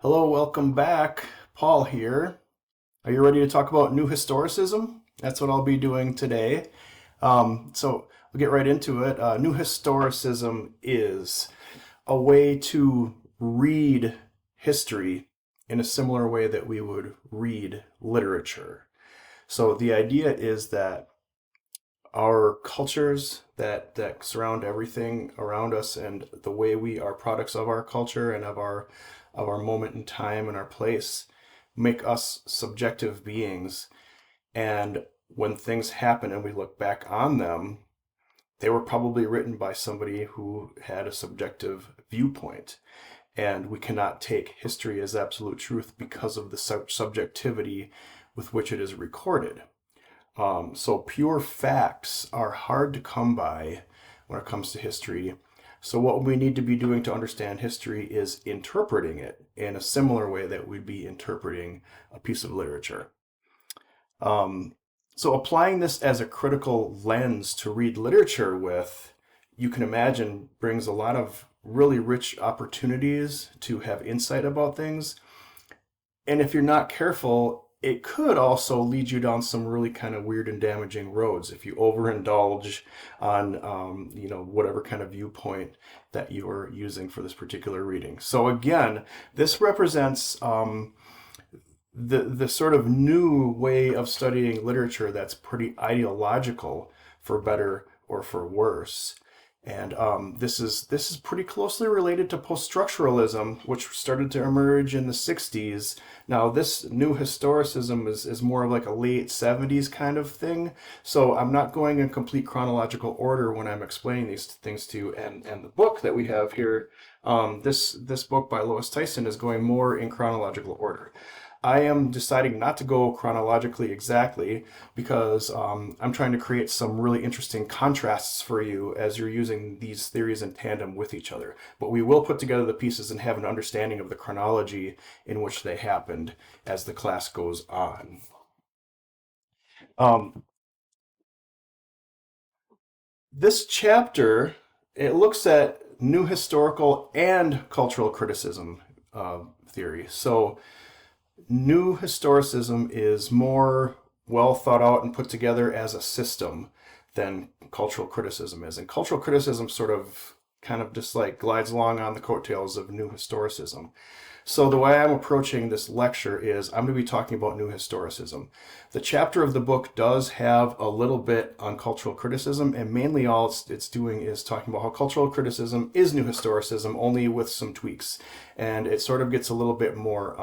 Hello, welcome back. Paul here. Are you ready to talk about New Historicism? That's what I'll be doing today. So we'll get right into it. New Historicism is a way to read history in a similar way that we would read literature. So the idea is that our cultures that surround everything around us and the way we are products of our culture and of our moment in time and our place make us subjective beings. And when things happen and we look back on them, they were probably written by somebody who had a subjective viewpoint. And we cannot take history as absolute truth because of the subjectivity with which it is recorded. So pure facts are hard to come by when it comes to history. So what we need to be doing to understand history is interpreting it in a similar way that we'd be interpreting a piece of literature. So applying this as a critical lens to read literature with, you can imagine, brings a lot of really rich opportunities to have insight about things. And if you're not careful, it could also lead you down some really kind of weird and damaging roads if you overindulge on, whatever kind of viewpoint that you're using for this particular reading. So again, this represents the sort of new way of studying literature that's pretty ideological, for better or for worse. And this is pretty closely related to post-structuralism, which started to emerge in the 60s. Now, this new historicism is more of like a late 70s kind of thing. So I'm not going in complete chronological order when I'm explaining these things to you. And the book that we have here, this book by Lois Tyson is going more in chronological order. I am deciding not to go chronologically exactly because I'm trying to create some really interesting contrasts for you as you're using these theories in tandem with each other. But we will put together the pieces and have an understanding of the chronology in which they happened as the class goes on. Um, this chapter, it looks at new historical and cultural criticism theory. So New historicism is more well thought out and put together as a system than cultural criticism is. And cultural criticism sort of kind of just like glides along on the coattails of new historicism. So the way I'm approaching this lecture is I'm going to be talking about new historicism. The chapter of the book does have a little bit on cultural criticism, and mainly all it's doing is talking about how cultural criticism is new historicism, only with some tweaks. And it sort of gets a little bit more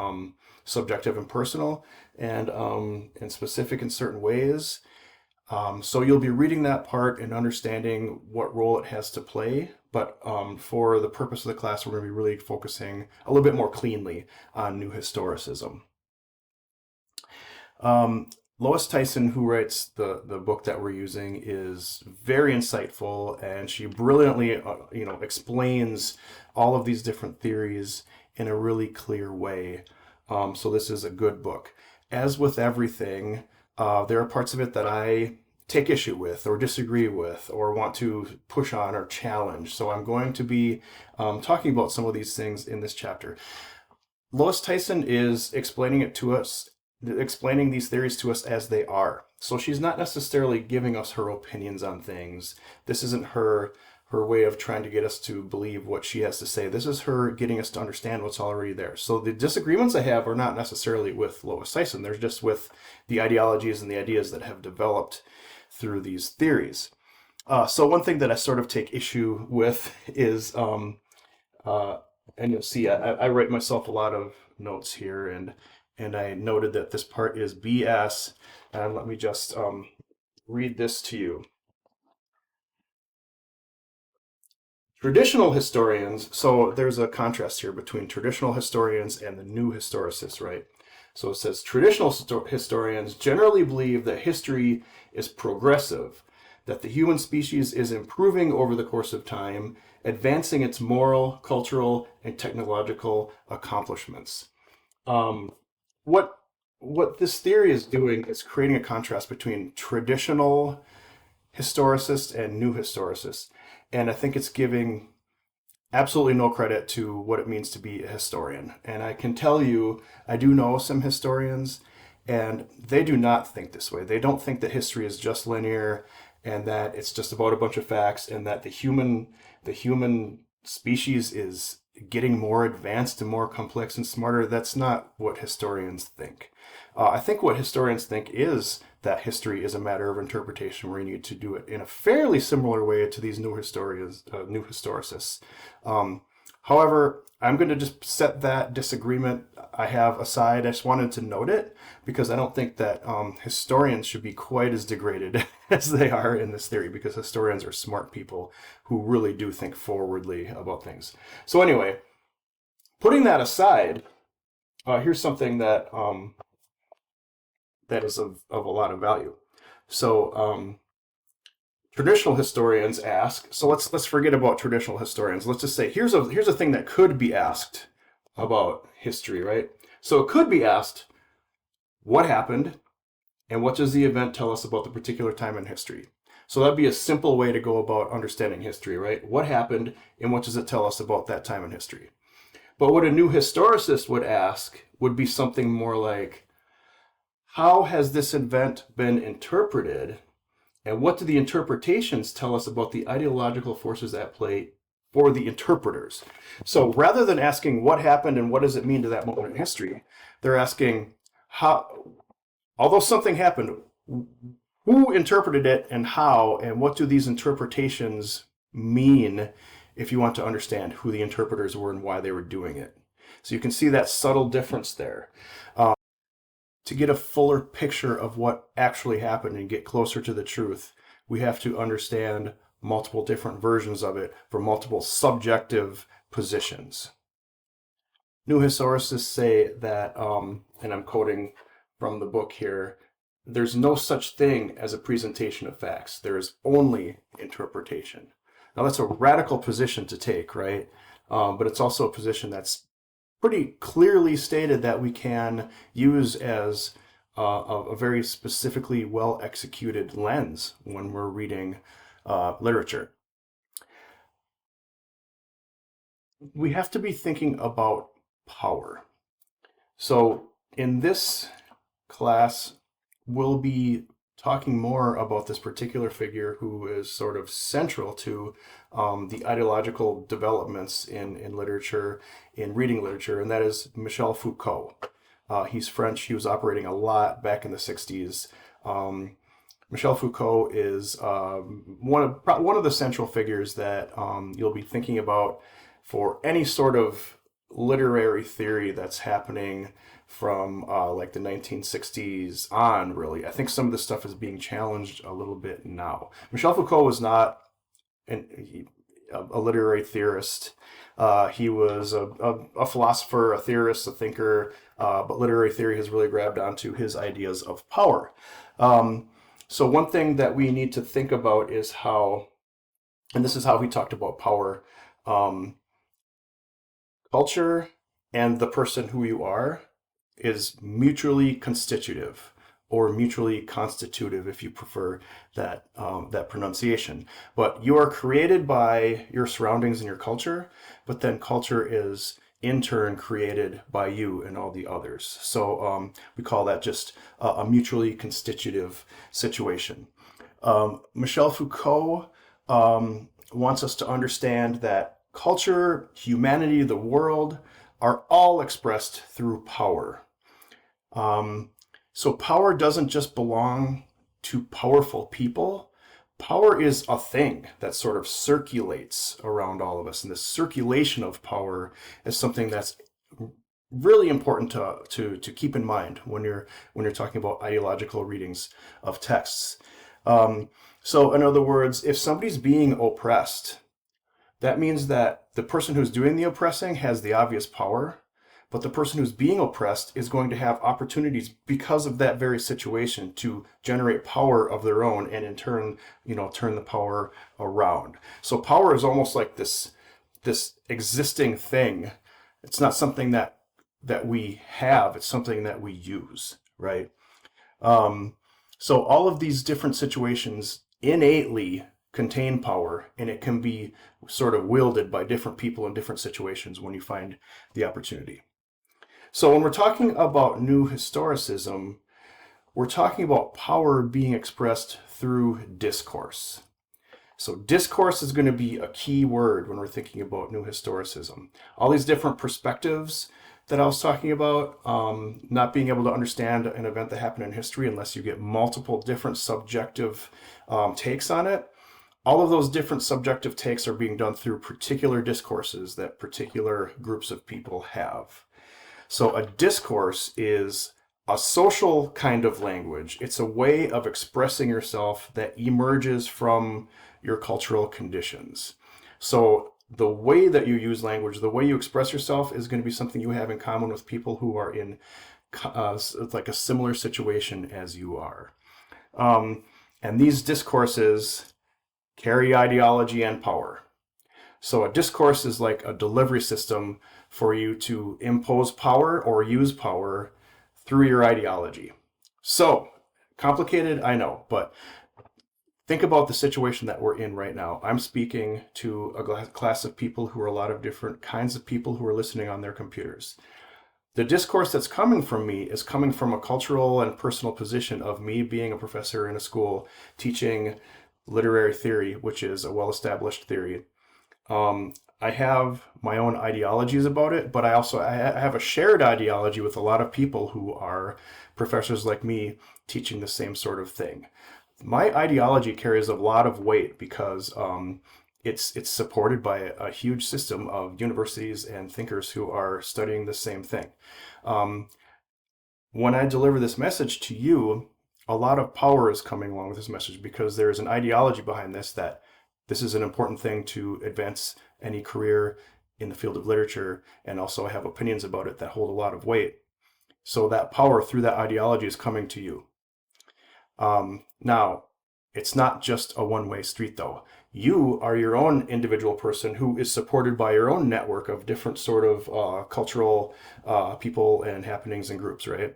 subjective and personal and specific in certain ways. So you'll be reading that part and understanding what role it has to play. But for the purpose of the class, we're going to be really focusing a little bit more cleanly on new historicism. Lois Tyson, who writes the book that we're using, is very insightful, and she brilliantly explains all of these different theories in a really clear way. So this is a good book. As with everything, there are parts of it that I take issue with or disagree with or want to push on or challenge. So I'm going to be talking about some of these things in this chapter. Lois Tyson is explaining it to us, explaining these theories to us as they are. So she's not necessarily giving us her opinions on things. This isn't her way of trying to get us to believe what she has to say. This is her getting us to understand what's already there. So the disagreements I have are not necessarily with Lois Tyson. They're just with the ideologies and the ideas that have developed through these theories. So one thing that I sort of take issue with is, and you'll see, I write myself a lot of notes here, and I noted that this part is BS. And let me just read this to you. Traditional historians, so there's a contrast here between traditional historians and the new historicists, right? So it says traditional historians generally believe that history is progressive, that the human species is improving over the course of time, advancing its moral, cultural, and technological accomplishments. What this theory is doing is creating a contrast between traditional historicists and new historicists. And I think it's giving absolutely no credit to what it means to be a historian. And I can tell you, I do know some historians, and they do not think this way. They don't think that history is just linear and that it's just about a bunch of facts and that the human species is getting more advanced and more complex and smarter. That's not what historians think. I think what historians think is that history is a matter of interpretation where you need to do it in a fairly similar way to these new historians, new historicists. Um, However, I'm going to just set that disagreement I have aside. I just wanted to note it because I don't think that historians should be quite as degraded as they are in this theory, because historians are smart people who really do think forwardly about things. So anyway, putting that aside, here's something that is of a lot of value. So traditional historians ask. So let's forget about traditional historians. Let's just say here's a thing that could be asked about history, right? So it could be asked, what happened, and what does the event tell us about the particular time in history? So that'd be a simple way to go about understanding history, right? What happened, and what does it tell us about that time in history? But what a new historicist would ask would be something more like, how has this event been interpreted, and what do the interpretations tell us about the ideological forces at play for the interpreters? So rather than asking what happened and what does it mean to that moment in history, they're asking, how, although something happened, who interpreted it and how, and what do these interpretations mean if you want to understand who the interpreters were and why they were doing it? So you can see that subtle difference there. To get a fuller picture of what actually happened and get closer to the truth, we have to understand multiple different versions of it from multiple subjective positions. New historicists say that, and I'm quoting from the book here, there's no such thing as a presentation of facts. There is only interpretation. Now that's a radical position to take, right? But it's also a position that's pretty clearly stated that we can use as a very specifically well executed lens when we're reading literature. We have to be thinking about power. So in this class, we'll be talking more about this particular figure who is sort of central to the ideological developments in literature, in reading literature, and that is Michel Foucault. He's French. He was operating a lot back in the 60s. Michel Foucault is one of the central figures that you'll be thinking about for any sort of literary theory that's happening from like the 1960s on, really. I think some of this stuff is being challenged a little bit now. Michel Foucault was not a literary theorist. He was a philosopher, a theorist, a thinker, but literary theory has really grabbed onto his ideas of power. So one thing that we need to think about is how, and this is how he talked about power, culture and the person who you are is mutually constitutive, or mutually constitutive if you prefer that that pronunciation. But you are created by your surroundings and your culture, but then culture is in turn created by you and all the others. So we call that just a mutually constitutive situation. Michel Foucault wants us to understand that culture, humanity, the world are all expressed through power. So power doesn't just belong to powerful people. Power is a thing that sort of circulates around all of us. And this circulation of power is something that's really important to keep in mind when you're talking about ideological readings of texts. So in other words, if somebody's being oppressed, that means that the person who's doing the oppressing has the obvious power, but the person who's being oppressed is going to have opportunities because of that very situation to generate power of their own and in turn, turn the power around. So power is almost like this existing thing. It's not something that we have, it's something that we use, right? So all of these different situations innately contain power, and it can be sort of wielded by different people in different situations when you find the opportunity. So when we're talking about New Historicism, we're talking about power being expressed through discourse. So discourse is going to be a key word when we're thinking about New Historicism. All these different perspectives that I was talking about, not being able to understand an event that happened in history unless you get multiple different subjective takes on it. All of those different subjective takes are being done through particular discourses that particular groups of people have. So a discourse is a social kind of language. It's a way of expressing yourself that emerges from your cultural conditions. So the way that you use language, the way you express yourself is going to be something you have in common with people who are in like a similar situation as you are. And these discourses carry ideology and power. So a discourse is like a delivery system for you to impose power or use power through your ideology. So, complicated, I know, but think about the situation that we're in right now. I'm speaking to a class of people who are a lot of different kinds of people who are listening on their computers. The discourse that's coming from me is coming from a cultural and personal position of me being a professor in a school teaching literary theory, which is a well-established theory. I have my own ideologies about it, but I have a shared ideology with a lot of people who are professors like me teaching the same sort of thing. My ideology carries a lot of weight because it's supported by a huge system of universities and thinkers who are studying the same thing. When I deliver this message to you, a lot of power is coming along with this message because there is an ideology behind this that this is an important thing to advance any career in the field of literature, and also I have opinions about it that hold a lot of weight. So that power through that ideology is coming to you. Now, it's not just a one-way street though. You are your own individual person who is supported by your own network of different sort of cultural people and happenings and groups, right?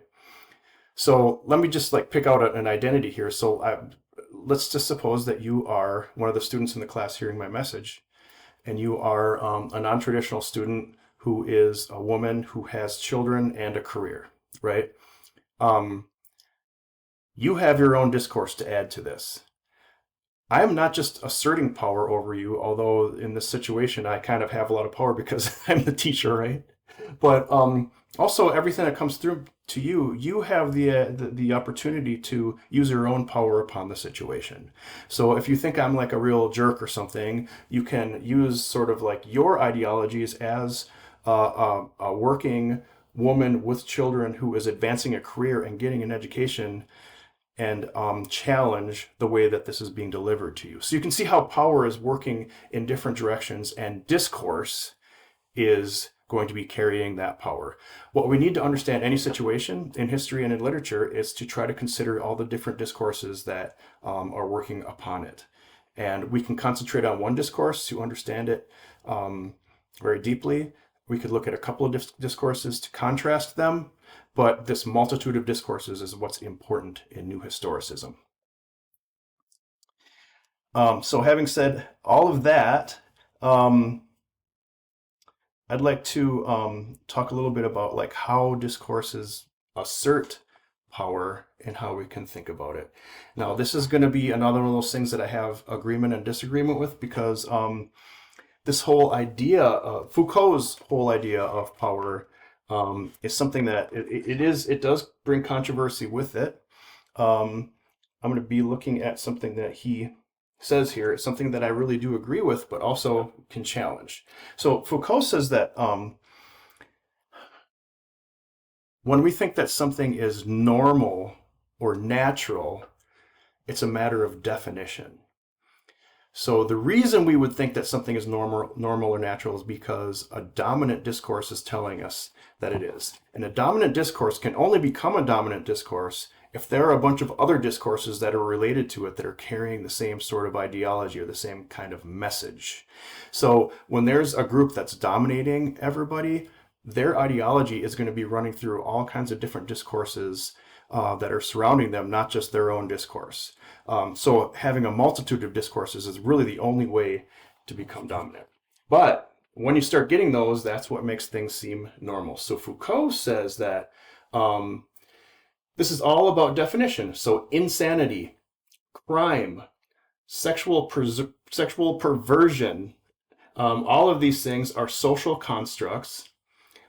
So let me just like pick out an identity here. So let's just suppose that you are one of the students in the class hearing my message, and you are a non-traditional student who is a woman who has children and a career, right? You have your own discourse to add to this. I am not just asserting power over you, although in this situation I kind of have a lot of power because I'm the teacher, right? But also everything that comes through to you, you have the opportunity to use your own power upon the situation. So if you think I'm like a real jerk or something, you can use sort of like your ideologies as a working woman with children who is advancing a career and getting an education and challenge the way that this is being delivered to you. So you can see how power is working in different directions, and discourse is going to be carrying that power. What we need to understand any situation in history and in literature is to try to consider all the different discourses that are working upon it. And we can concentrate on one discourse to understand it very deeply. We could look at a couple of discourses to contrast them, but this multitude of discourses is what's important in New Historicism. So having said all of that, I'd like to talk a little bit about like how discourses assert power and how we can think about it. Now, this is going to be another one of those things that I have agreement and disagreement with because this whole idea, Foucault's whole idea of power is something that it does bring controversy with it. I'm going to be looking at something that he says here. It's something that I really do agree with, but also can challenge. So Foucault says that when we think that something is normal or natural, it's a matter of definition. So the reason we would think that something is normal or natural is because a dominant discourse is telling us that it is. And a dominant discourse can only become a dominant discourse if there are a bunch of other discourses that are related to it that are carrying the same sort of ideology or the same kind of message. So when there's a group that's dominating everybody, their ideology is going to be running through all kinds of different discourses that are surrounding them, not just their own discourse. So having a multitude of discourses is really the only way to become dominant. But when you start getting those, that's what makes things seem normal. So Foucault says that this is all about definition. So insanity, crime, sexual perversion, all of these things are social constructs,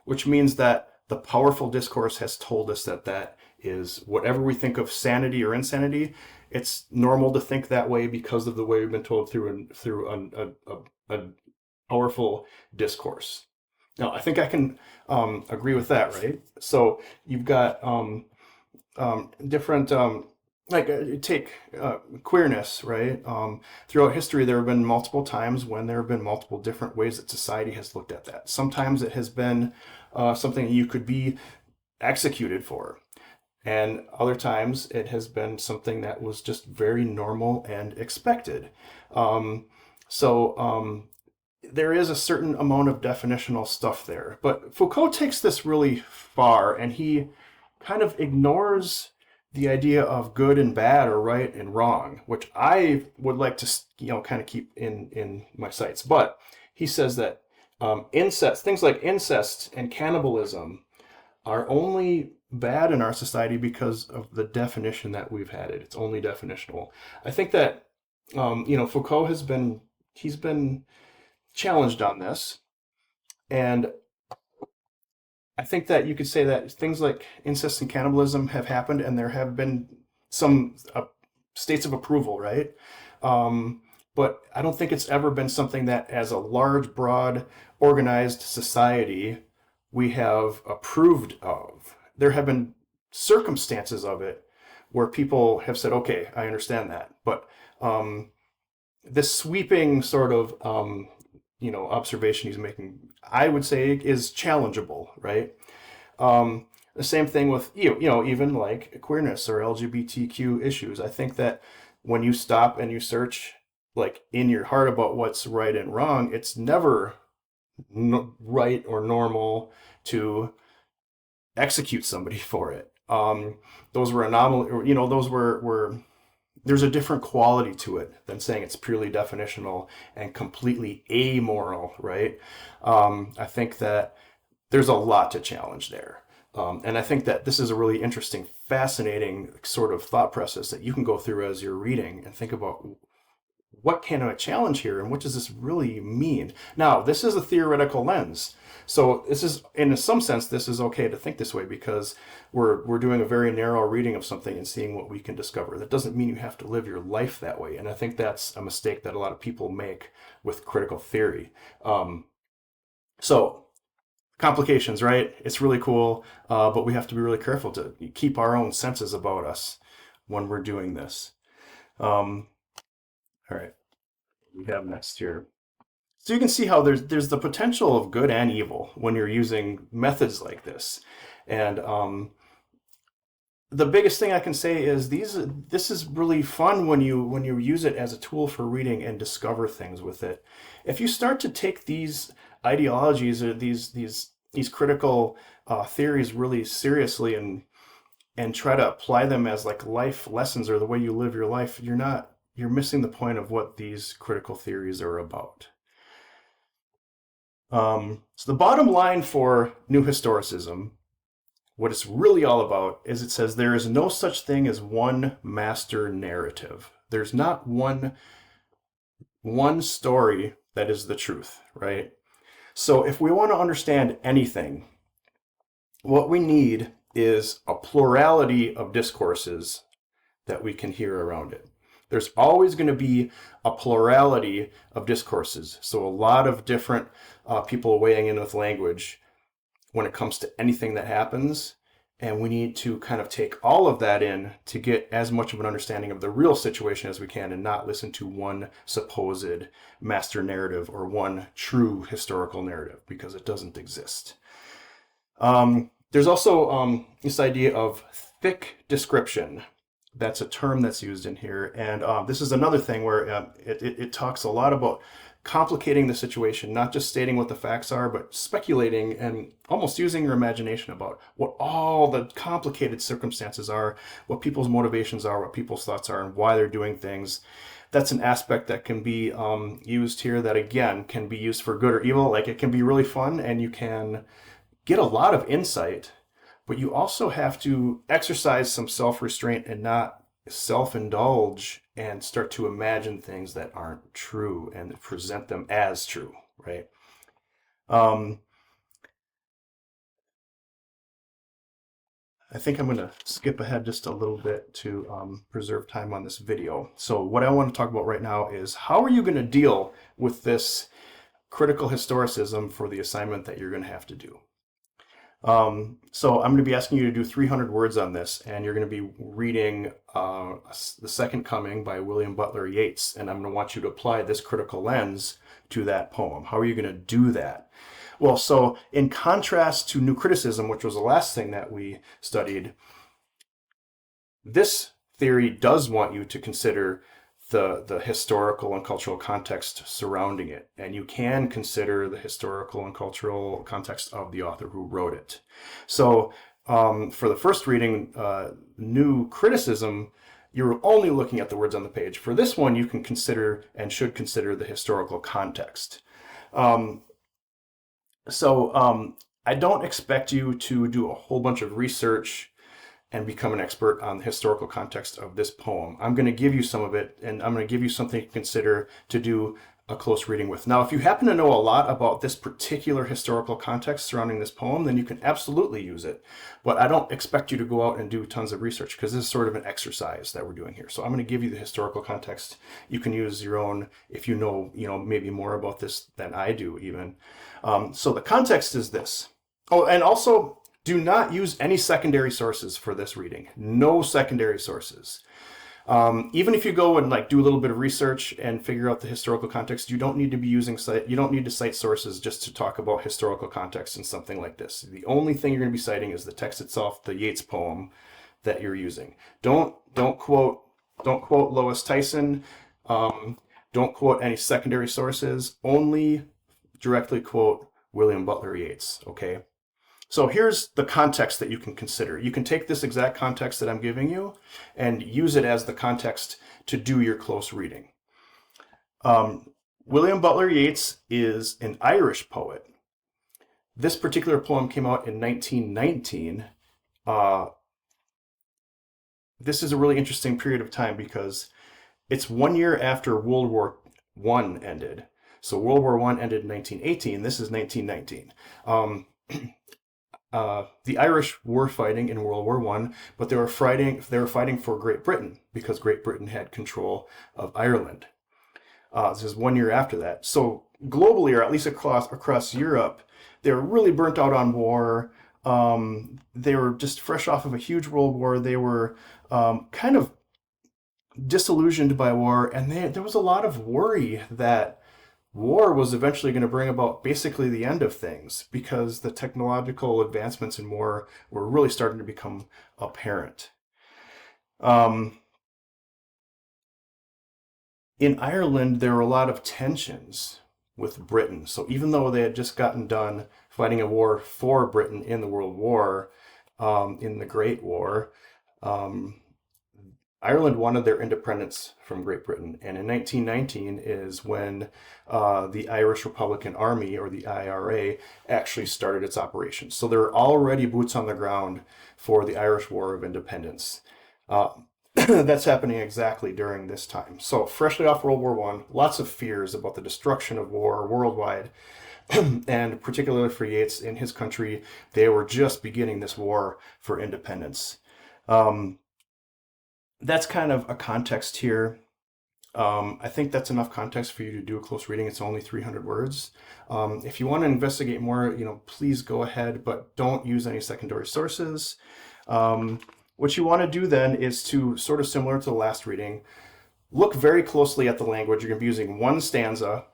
which means that the powerful discourse has told us that that is whatever we think of sanity or insanity. It's normal to think that way because of the way we've been told through a powerful discourse. Now, I think I can agree with that, right? So you've got different like take queerness, right? Throughout history, there have been multiple times when there have been multiple different ways that society has looked at that. Sometimes it has been something you could be executed for, and other times it has been something that was just very normal and expected. So there is a certain amount of definitional stuff there, but Foucault takes this really far, and he kind of ignores the idea of good and bad or right and wrong, which I would like to, kind of keep in my sights. But he says that incest, things like incest and cannibalism, are only bad in our society because of the definition that we've had it. It's only definitional. I think that Foucault he's been challenged on this, and I think that you could say that things like incest and cannibalism have happened, and there have been some states of approval, right? But I don't think it's ever been something that, as a large, broad, organized society, we have approved of. There have been circumstances of it where people have said, okay, I understand that. But this sweeping sort of observation he's making, I would say, is challengeable, right? The same thing with even like queerness or LGBTQ issues. I think that when you stop and you search like in your heart about what's right and wrong, it's never right or normal to execute somebody for it. Those were anomaly, or those were there's a different quality to it than saying it's purely definitional and completely amoral, right? I think that there's a lot to challenge there. And I think that this is a really interesting, fascinating sort of thought process that you can go through as you're reading and think about what can I challenge here and what does this really mean? Now, this is a theoretical lens. So this is, in some sense, this is okay to think this way because we're doing a very narrow reading of something and seeing what we can discover. That doesn't mean you have to live your life that way. And I think that's a mistake that a lot of people make with critical theory. So complications, right? It's really cool, but we have to be really careful to keep our own senses about us when we're doing this. All right, we have next here. So you can see how there's the potential of good and evil when you're using methods like this. And the biggest thing I can say is this is really fun when you use it as a tool for reading and discover things with it. If you start to take these ideologies or these critical theories really seriously and try to apply them as like life lessons or the way you live your life, you're missing the point of what these critical theories are about. So the bottom line for New Historicism, what it's really all about, is it says there is no such thing as one master narrative. There's not one story that is the truth, right? So if we want to understand anything, what we need is a plurality of discourses that we can hear around it. There's always going to be a plurality of discourses. So a lot of different people weighing in with language when it comes to anything that happens. And we need to kind of take all of that in to get as much of an understanding of the real situation as we can and not listen to one supposed master narrative or one true historical narrative because it doesn't exist. There's also this idea of thick description. That's a term that's used in here. And this is another thing where it talks a lot about complicating the situation, not just stating what the facts are, but speculating and almost using your imagination about what all the complicated circumstances are, what people's motivations are, what people's thoughts are, and why they're doing things. That's an aspect that can be used here that, again, can be used for good or evil. Like, it can be really fun and you can get a lot of insight, but you also have to exercise some self-restraint and not self-indulge and start to imagine things that aren't true and present them as true, right? Um, I think I'm going to skip ahead just a little bit to preserve time on this video. So what I want to talk about right now is how are you going to deal with this critical historicism for the assignment that you're going to have to do. So I'm going to be asking you to do 300 words on this, and you're going to be reading The Second Coming by William Butler Yeats, and I'm going to want you to apply this critical lens to that poem. How are you going to do that? Well, so in contrast to New Criticism, which was the last thing that we studied, this theory does want you to consider the historical and cultural context surrounding it. And you can consider the historical and cultural context of the author who wrote it. So for the first reading, New Criticism, you're only looking at the words on the page. For this one, you can consider and should consider the historical context. I don't expect you to do a whole bunch of research and become an expert on the historical context of this poem. I'm going to give you some of it, and I'm going to give you something to consider to do a close reading with. Now, if you happen to know a lot about this particular historical context surrounding this poem, then you can absolutely use it. But I don't expect you to go out and do tons of research, because this is sort of an exercise that we're doing here. So I'm going to give you the historical context. You can use your own if you know, maybe more about this than I do even. So the context is this. Oh, and also, do not use any secondary sources for this reading. No secondary sources. Even if you go and do a little bit of research and figure out the historical context, you don't need to be you don't need to cite sources just to talk about historical context in something like this. The only thing you're going to be citing is the text itself, the Yeats poem that you're using. Don't quote Lois Tyson. Don't quote any secondary sources. Only directly quote William Butler Yeats. Okay. So here's the context that you can consider. You can take this exact context that I'm giving you and use it as the context to do your close reading. William Butler Yeats is an Irish poet. This particular poem came out in 1919. This is a really interesting period of time because it's 1 year after World War I ended. So World War I ended in 1918. This is 1919. The Irish were fighting in World War I, but they were fighting for Great Britain because Great Britain had control of Ireland. This is 1 year after that. So globally, or at least across Europe, they were really burnt out on war. They were just fresh off of a huge world war. They were kind of disillusioned by war, and there was a lot of worry that war was eventually going to bring about basically the end of things because the technological advancements in war were really starting to become apparent. In Ireland, there were a lot of tensions with Britain. So even though they had just gotten done fighting a war for Britain in the World War, in the Great War, Ireland wanted their independence from Great Britain, and in 1919 is when the Irish Republican Army, or the IRA, actually started its operations. So there were already boots on the ground for the Irish War of Independence. That's happening exactly during this time. So freshly off World War I, lots of fears about the destruction of war worldwide, and particularly for Yeats in his country, they were just beginning this war for independence. That's kind of a context here. I think that's enough context for you to do a close reading. It's only 300 words. If you want to investigate more, please go ahead, but don't use any secondary sources. What you want to do then is to, sort of similar to the last reading, look very closely at the language. You're going to be using one stanza.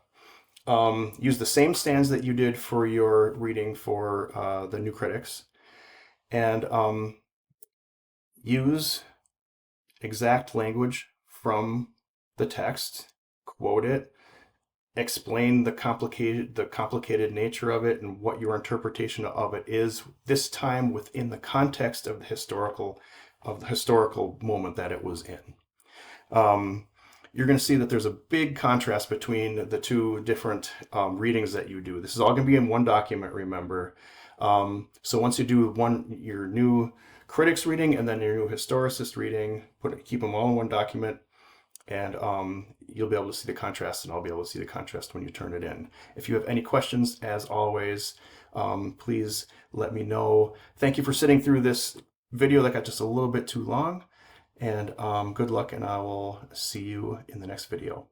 Use the same stanza that you did for your reading for the New Critics, and use exact language from the text, quote it, explain the complicated nature of it and what your interpretation of it is, this time within the context of the historical moment that it was in. You're going to see that there's a big contrast between the two different readings that you do. This is all going to be in one document, remember. So once you do your new critics reading and then your new historicist reading, keep them all in one document, and you'll be able to see the contrast, and I'll be able to see the contrast when you turn it in. If you have any questions, as always, please let me know. Thank you for sitting through this video that got just a little bit too long, and good luck, and I will see you in the next video.